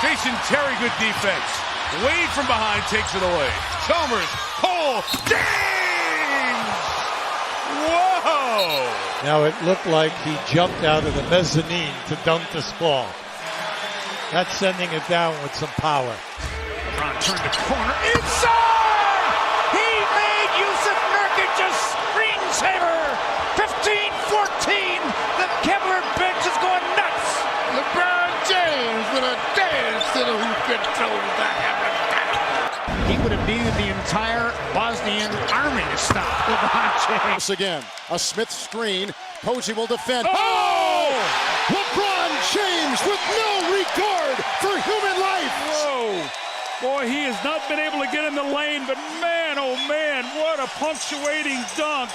Facing Terry, good defense. Wade from behind takes it away. Chalmers, Cole, James! Whoa! Now it looked like he jumped out of the mezzanine to dunk this ball. That's sending it down with some power. LeBron turned the corner inside! He made Yusuf Nurkic a screensaver! 15-14! The Kevlar bench is going nuts! LeBron James with a dance to the hoop control that happened. He would have needed the entire Bosnian army to stop LeBron James. Again, a Smith screen. Posey will defend. Oh! LeBron James with no regard for human life. Whoa! Boy, he has not been able to get in the lane, but man, oh man, what a punctuating dunk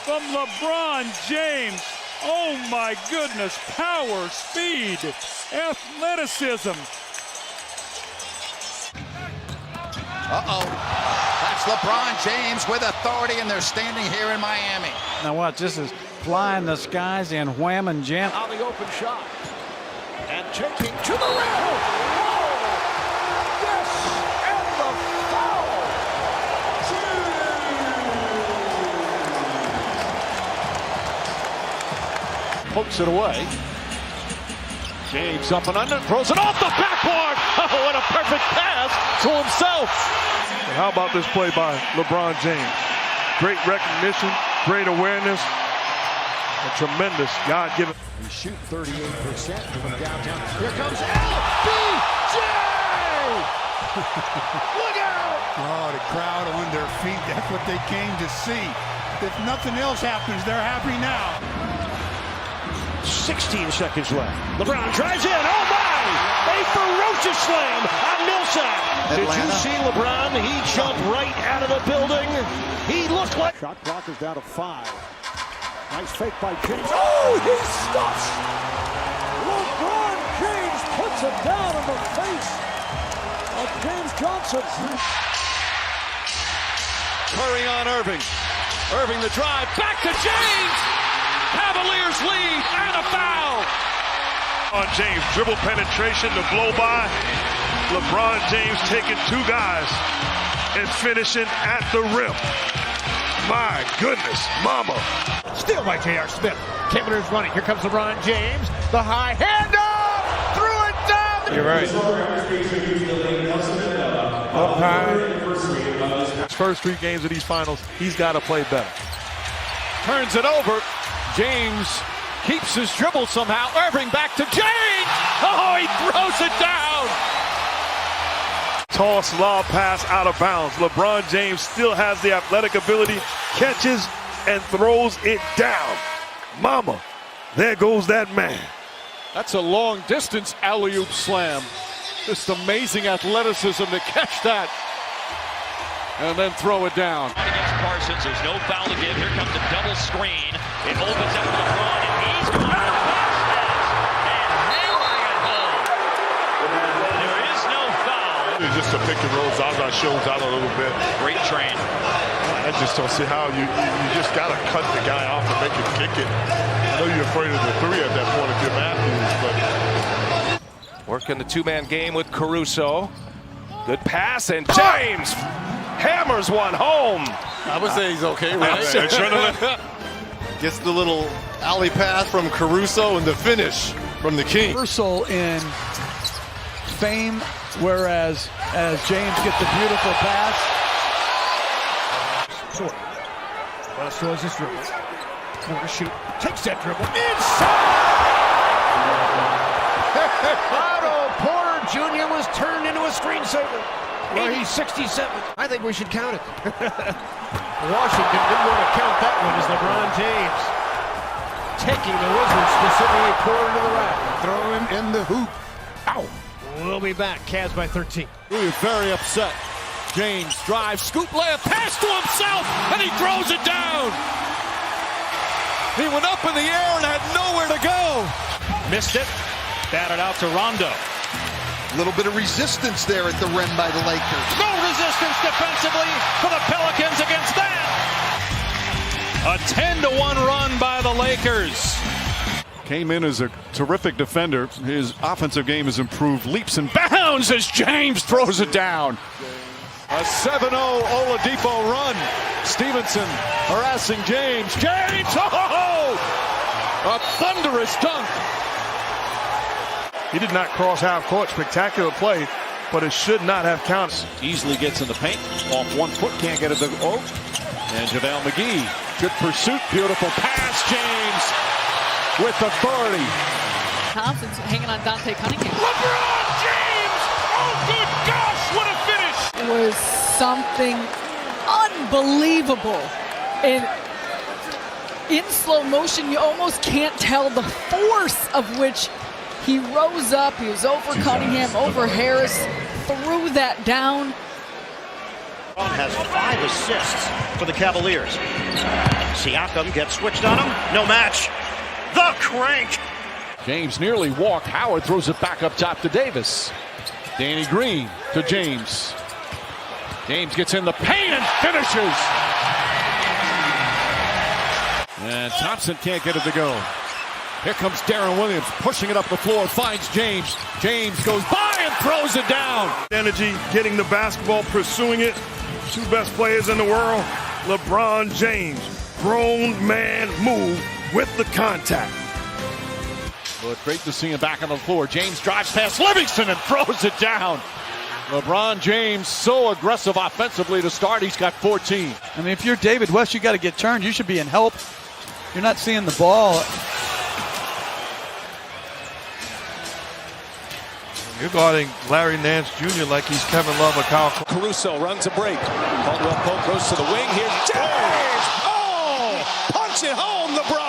from LeBron James. Oh my goodness, power, speed, athleticism. That's LeBron James with authority, and they're standing here in Miami. Now watch, this is flying the skies and wham and jam. On the open shot. And taking to the rim. Yes, and the foul. Pokes it away. James up and under, throws it off the backboard. Oh, what a perfect pass to himself. And how about this play by LeBron James? Great recognition, great awareness, a tremendous God-given. He shoot 38% from downtown. Here comes LBJ! Look out! Oh, the crowd on their feet. That's what they came to see. If nothing else happens, they're happy now. 16 seconds left. LeBron drives in. Oh my! A ferocious slam on Millsap. Did you see LeBron? He jumped right out of the building. He looked like... Shot clock is down to 5. Nice fake by James. Oh, he stuffs! LeBron James puts it down in the face of James Johnson. Curry on Irving. Irving the drive. Back to James! Cavaliers lead and a foul! On James, dribble penetration to blow by. LeBron James taking 2 guys and finishing at the rim. My goodness, mama. Steal by J.R. Smith. Cavaliers running. Here comes LeBron James. The high hand up! Threw it down! You're right. Up high. His first 3 games of these finals, he's got to play better. Turns it over. James keeps his dribble somehow. Irving back to James! Oh, he throws it down! Toss, lob pass out of bounds. LeBron James still has the athletic ability, catches and throws it down. Mama, there goes that man. That's a long distance alley-oop slam. Just amazing athleticism to catch that. And then throw it down. Against Parsons, there's no foul to give. Here comes a double screen. It opens up LeBron, and he's going to pass and hammering it home. There is no foul. It's just a pick and roll. Zaza shows out a little bit. Great train. I just don't see how you just got to cut the guy off and make him kick it. I know you're afraid of the 3 at that point if you're Matthews, but... Working the 2-man game with Caruso. Good pass, and James hammers one home. I would say he's okay with it. Gets the little alley pass from Caruso and the finish from the King. Caruso in fame, whereas as James gets the beautiful pass. Short. Well, throws his dribble. Corner shoot. Takes that dribble. Inside! Otto Porter Jr. was turned into a screensaver. Well, he's 67. I think we should count it. Washington didn't want to count that one as LeBron James taking the Wizards specifically Porter to the rack. Throw him in the hoop. Ow! We'll be back. Cavs by 13. We're very upset. James drives, scoop layup, pass to himself, and he throws it down. He went up in the air and had nowhere to go. Missed it. Batted out to Rondo. A little bit of resistance there at the rim by the Lakers. No resistance defensively for the Pelicans against that. A 10-1 run by the Lakers. Came in as a terrific defender. His offensive game has improved leaps and bounds as James throws it down. A 7-0 Oladipo run. Stevenson harassing James. James! Oh! A thunderous dunk. He did not cross half court. Spectacular play, but it should not have counted. Easily gets in the paint. Off 1 foot. Can't get it to Oak. And JaVale McGee. Good pursuit. Beautiful pass. James with authority. Thompson's hanging on Dante Cunningham. LeBron James! Oh, good gosh, what a finish! It was something unbelievable. And in slow motion, you almost can't tell the force of which he rose up. He was over Cunningham, over Harris, threw that down. Has 5 assists for the Cavaliers. Siakam gets switched on him. No match. The crank. James nearly walked. Howard throws it back up top to Davis. Danny Green to James. James gets in the paint and finishes. And Thompson can't get it to go. Here comes Darren Williams pushing it up the floor. Finds James. James goes by and throws it down. Energy, getting the basketball, pursuing it. 2 best players in the world. LeBron James, grown man move with the contact. Well, it's great to see him back on the floor. James drives past Livingston and throws it down. LeBron James so aggressive offensively to start. He's got 14. I mean, if you're David West, you got to get turned. You should be in help. You're not seeing the ball. You're guarding Larry Nance Jr. like he's Kevin Love or Kyle. Caruso runs a break. Caldwell Pope goes to the wing. Here's James! Oh! Punch it home, LeBron!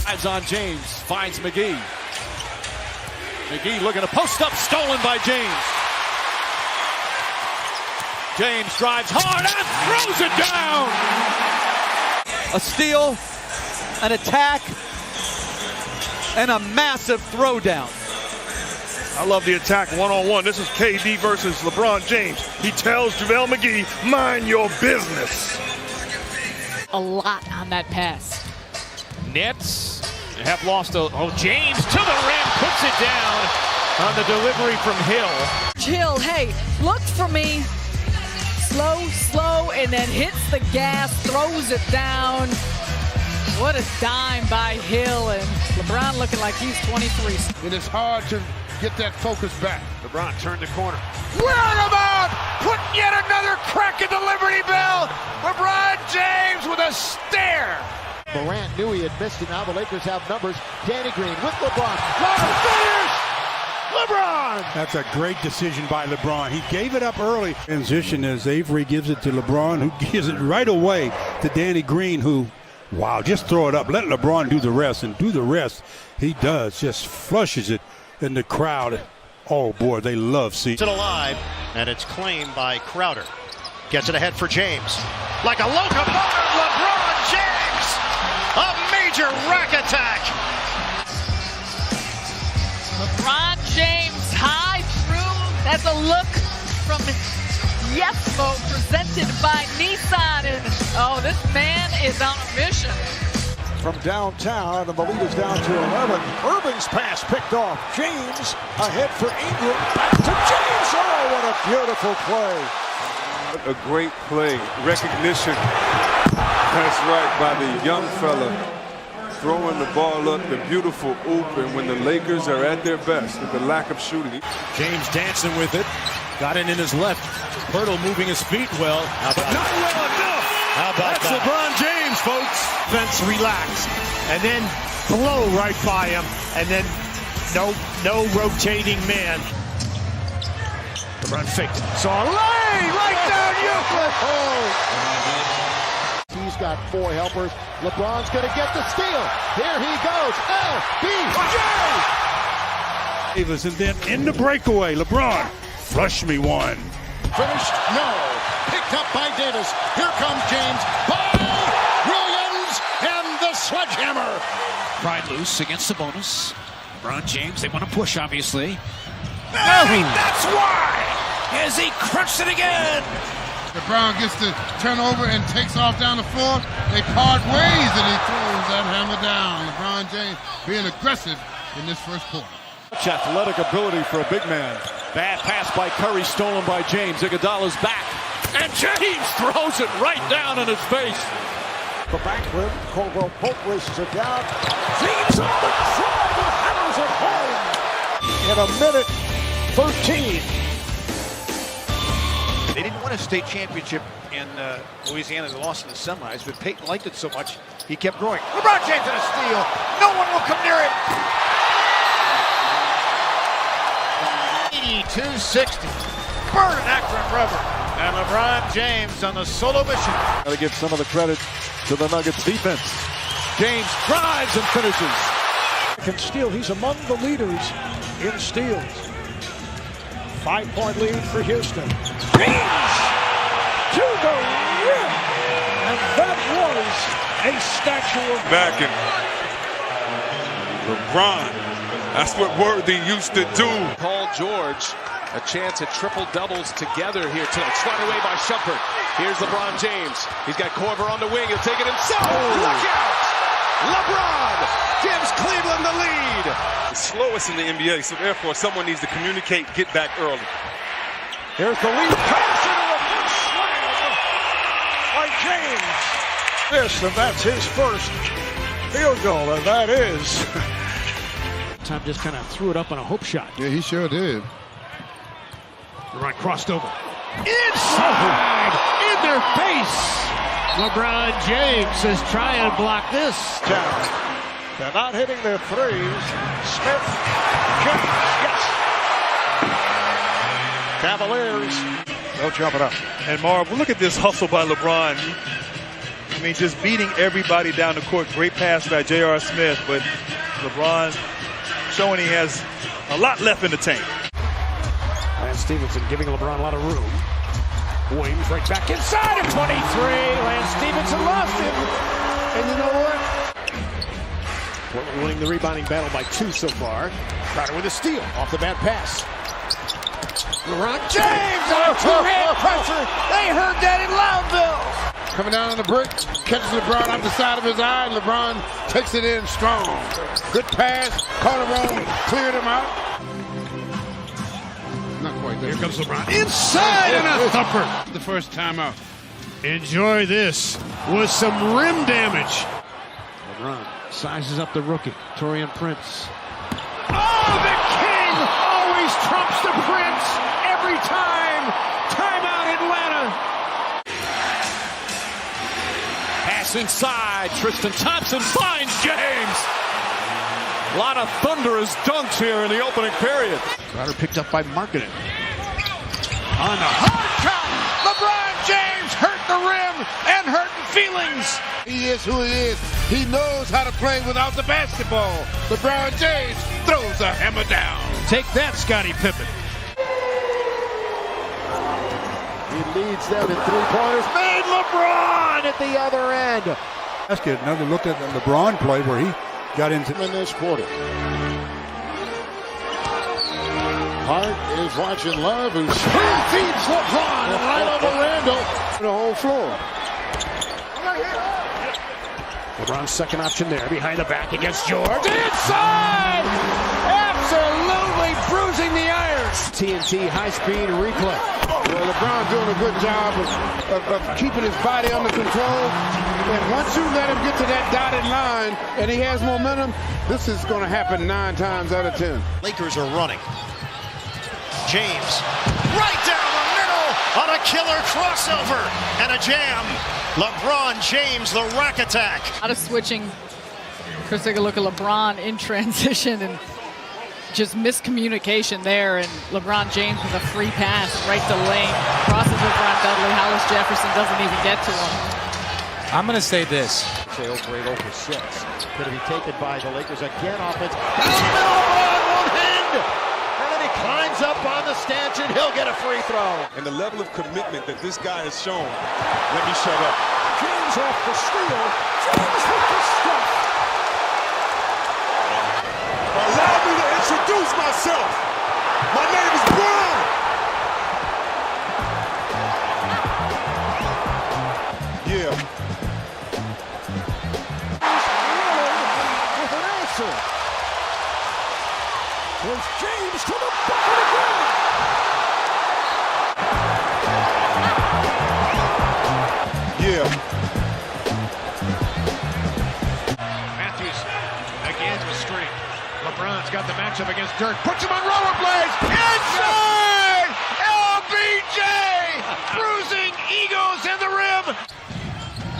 Drives on James. Finds McGee. McGee looking to post up. Stolen by James. James drives hard and throws it down! A steal, an attack, and a massive throwdown. I love the attack one-on-one. This is KD versus LeBron James. He tells JaVale McGee, mind your business. A lot on that pass. Nets have lost James to the rim, puts it down on the delivery from Hill. Hill, hey, look for me. Slow, and then hits the gas, throws it down. What a dime by Hill, and LeBron looking like he's 23. It is hard to get that focus back. LeBron turned the corner. Roundabout! Putting yet another crack at the Liberty Bell. LeBron James with a stare. Morant knew he had missed it. Now the Lakers have numbers. Danny Green with LeBron. Finish! LeBron! That's a great decision by LeBron. He gave it up early. Transition as Avery gives it to LeBron, who gives it right away to Danny Green, who, wow, just throw it up. Let LeBron do the rest, and do the rest. He does, just flushes it in the crowd. Oh, boy, they love seeing it alive, and it's claimed by Crowder. Gets it ahead for James. Like a locomotive, LeBron James! A major rack attack! LeBron James high through. That's a look from Yesmo presented by Nissan. And oh, this man is on a mission. From downtown, and the lead is down to 11. Irving's pass picked off. James ahead for Ingram. Back to James. Oh, what a beautiful play. What a great play. Recognition. That's right, by the young fella. Throwing the ball up, the beautiful oop, and when the Lakers are at their best with the lack of shooting. James dancing with it. Got it in his left. Hurdle moving his feet well, but not well enough. How about That's that? LeBron James, folks. Fence relaxed, and then blow right by him, and then no rotating man. LeBron faked it. Saw a lay right down Euclid. He's got 4 helpers. LeBron's going to get the steal. Here he goes. LBJ! Davis, and then in the breakaway, LeBron, flush me one. Finished? No. Picked up by Davis. Here comes James. By Williams and the sledgehammer. Pried loose against the bonus. LeBron James, they want to push, obviously. That's why! As he crunched it again. LeBron gets to turn over and takes off down the floor. They part ways and he throws that hammer down. LeBron James being aggressive in this first quarter. Much athletic ability for a big man. Bad pass by Curry, stolen by James. Iguodala's back. And James throws it right down in his face. The back rim, Caldwell Pope races it down. James on the drive and hammers it home. In a minute 13. They didn't win a state championship in Louisiana. They lost in the semis, but Peyton liked it so much, he kept growing. LeBron James in a steal. No one will come near it. 82-60. Burn an accurate rubber. And LeBron James on the solo mission. Got to give some of the credit to the Nuggets defense. James drives and finishes. Can steal. He's among the leaders in steals. 5-point lead for Houston. James to the rim. And that was a statue of back and LeBron. That's what Worthy used to do. Paul George, a chance at triple doubles together here tonight. Swung away by Shumpert. Here's LeBron James. He's got Korver on the wing. He'll take it himself. Look out! LeBron gives Cleveland the lead. The slowest in the NBA, so therefore someone needs to communicate, get back early. Here's the lead pass into a big slam by James. This, and that's his first field goal, and that is. Tom just kind of threw it up on a hope shot. Yeah, he sure did. LeBron crossed over. Inside! In their face! LeBron James says, try and block this. They're not hitting their threes. Smith, James, yes. Cavaliers, they'll jump it up. And Marv, look at this hustle by LeBron. I mean, just beating everybody down the court. Great pass by J.R. Smith, but LeBron showing he has a lot left in the tank. Lance Stevenson giving LeBron a lot of room. Williams right back inside at 23. Lance Stevenson lost him. And you know what? Portland winning the rebounding battle by 2 so far. Crowder with a steal off the bad pass. LeBron James on two-hand pressure. They heard that in Loudville. Coming down on the brick, catches LeBron off the side of his eye, and LeBron takes it in strong. Good pass, caught him wrong, cleared him out. Not quite there. Here comes LeBron. Inside and a thumper. The first time out. Enjoy this with some rim damage. LeBron sizes up the rookie, Taurean Prince. Oh, the king always trumps the prince every time. Timeout, Atlanta. Pass inside. Tristan Thompson finds James. A lot of thunderous dunks here in the opening period. Crowder picked up by Markkanen. On the hard shot, LeBron James hurt the rim and hurting feelings. He is who he is. He knows how to play without the basketball. LeBron James throws a hammer down. Take that, Scottie Pippen. He leads them in three-pointers. Made LeBron at the other end. Let's get another look at the LeBron play where he got into in this quarter. Hart is watching Love, who feeds LeBron right over Randall. The whole floor. LeBron's second option there, behind the back against George. Inside! Absolutely bruising the irons. TNT high-speed replay. Well, LeBron doing a good job of keeping his body under control. And once you let him get to that dotted line and he has momentum, this is going to happen 9 times out of 10. Lakers are running. James right down the middle on a killer crossover and a jam. LeBron James, the rack attack. A lot of switching. Chris, take a look at LeBron in transition and just miscommunication there, and LeBron James with a free pass right to lane. Crosses over on Dudley. Hollis Jefferson doesn't even get to him. I'm going to say this. Say over 8, over 6. Going to be taken by the Lakers again. Offense. Down the middle, LeBron won't hang. And then he climbs up on the stanchion. He'll get a free throw. And the level of commitment that this guy has shown. Let me shut up. James off the steal. James with the stuff. Allow me to introduce myself. My name is Brown. answer. Here's James to the bucket again. Yeah. Matthews again with strength. LeBron's got the matchup against Dirk. Puts him on rollerblades. Inside! LBJ! Bruising egos in the rim.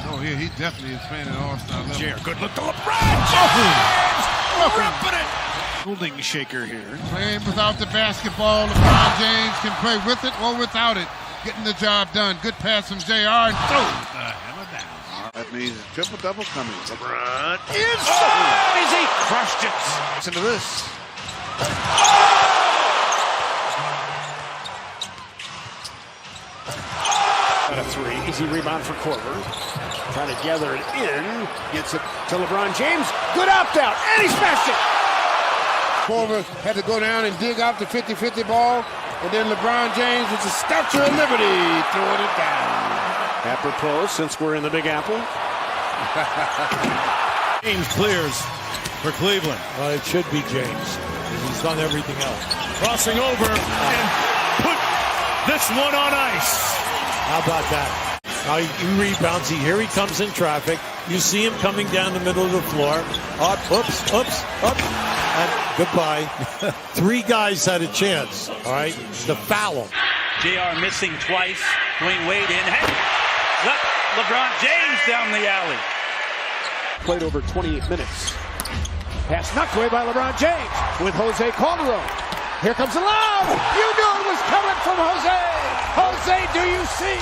Oh, yeah, he definitely is playing at all-star level. Jair, good look to LeBron James! Ripping it! Holding shaker here. Playing without the basketball, LeBron James can play with it or without it. Getting the job done. Good pass from JR and throws the hammer down. That means triple-double coming. LeBron inside! Easy! Crushed it. Listen to this. Got a three. Easy rebound for Korver. Trying to gather it in. Gets it to LeBron James. Good opt-out. And he smashed it. Korver had to go down and dig out the 50-50 ball. And then LeBron James with the Statue of Liberty throwing it down. Apropos, since we're in the Big Apple. James clears for Cleveland. It should be James. He's done everything else. Crossing over and put this one on ice. How about that? Now he rebounds. Here he comes in traffic. You see him coming down the middle of the floor. Up, up, and goodbye. Three guys had a chance, all right, to foul him. JR missing twice. Dwayne Wade in. Hey! LeBron James down the alley. Played over 28 minutes. Pass knocked away by LeBron James with Jose Calderon. Here comes the lob. You knew it was coming from Jose. Jose, do you see?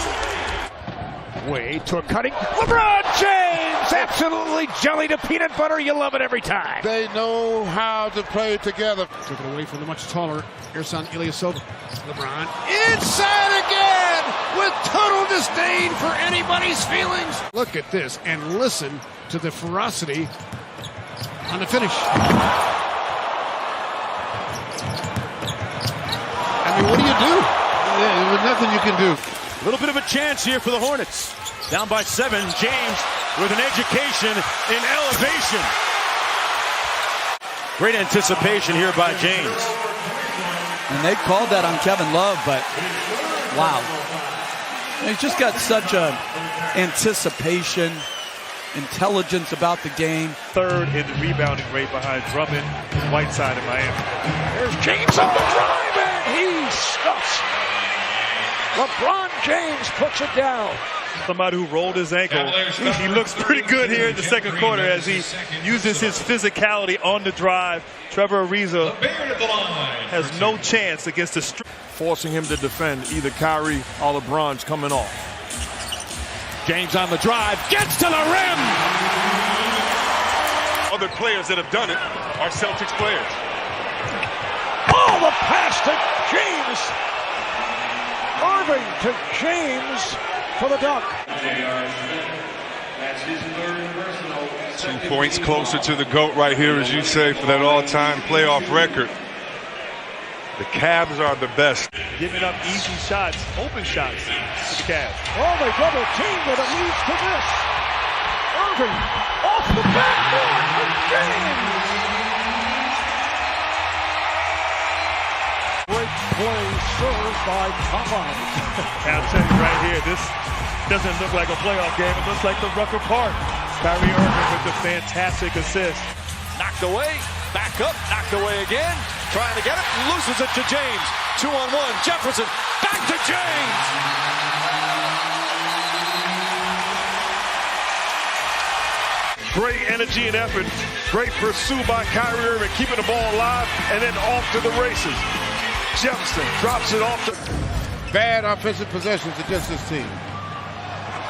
Wade to a cutting. LeBron James absolutely jelly to peanut butter. You love it every time. They know how to play together. Took it away from the much taller Ersan Ilyasova. LeBron inside again with total disdain for anybody's feelings. Look at this and listen to the ferocity on the finish. I mean, what do you do? Yeah, there's nothing you can do. A little bit of a chance here for the Hornets. Down by 7. James with an education in elevation. Great anticipation here by James. And they called that on Kevin Love, but wow. He's just got such a anticipation, intelligence about the game. Third in the rebounding rate behind Drummond and Whiteside in Miami. There's James on the drive, and he stuffs. LeBron James puts it down. Somebody who rolled his ankle. He looks pretty good here in the second quarter as he uses his physicality on the drive. Trevor Ariza has no chance against the Forcing him to defend either Kyrie or LeBron's coming off. James on the drive, gets to the rim! Other players that have done it are Celtics players. Oh, the pass to James. Irving to James for the dunk. 2 points closer to the GOAT right here, as you say, for that all-time playoff record. The Cavs are the best. Giving up easy shots, open shots to the Cavs. Oh, they double team, but it leads to this. Irving off the backboard for James. Great play served by Popeye. I'll tell you right here, this doesn't look like a playoff game. It looks like the Rucker Park. Kyrie Irving with the fantastic assist. Knocked away, back up, knocked away again. Trying to get it, loses it to James. 2-on-1, Jefferson, back to James. Great energy and effort. Great pursuit by Kyrie Irving, keeping the ball alive, and then off to the races. Jefferson drops it off. Bad offensive possessions against this team.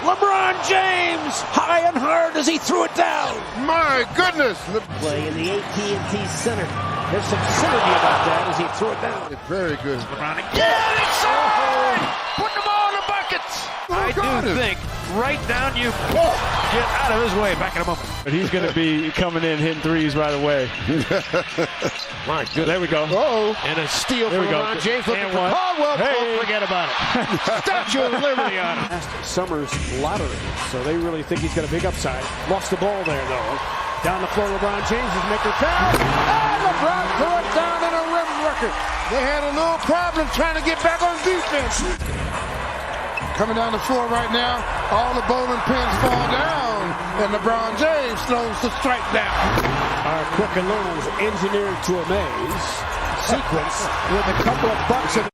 LeBron James, high and hard as he threw it down. My goodness. Play in the AT&T Center. There's some synergy about that as he threw it down. It's very good. LeBron again, inside! Putting them all in the buckets. I do think right down you get out of his way. Back in a moment. But he's going to be coming in, hitting threes right away. My goodness. There we go. Uh-oh. And a steal There for we go. LeBron James. Looking And for one. Caldwell. Hey. Don't forget about it. Statue of Liberty on him. Summers lottery, so they really think he's got a big upside. Lost the ball there, though. Down the floor, LeBron James is making pass. And LeBron threw it down in a rim record. They had a little problem trying to get back on defense. Coming down the floor right now, all the bowling pins fall down, and LeBron James throws the strike down. Our Quicken Loans engineered to amaze sequence with a couple of bucks in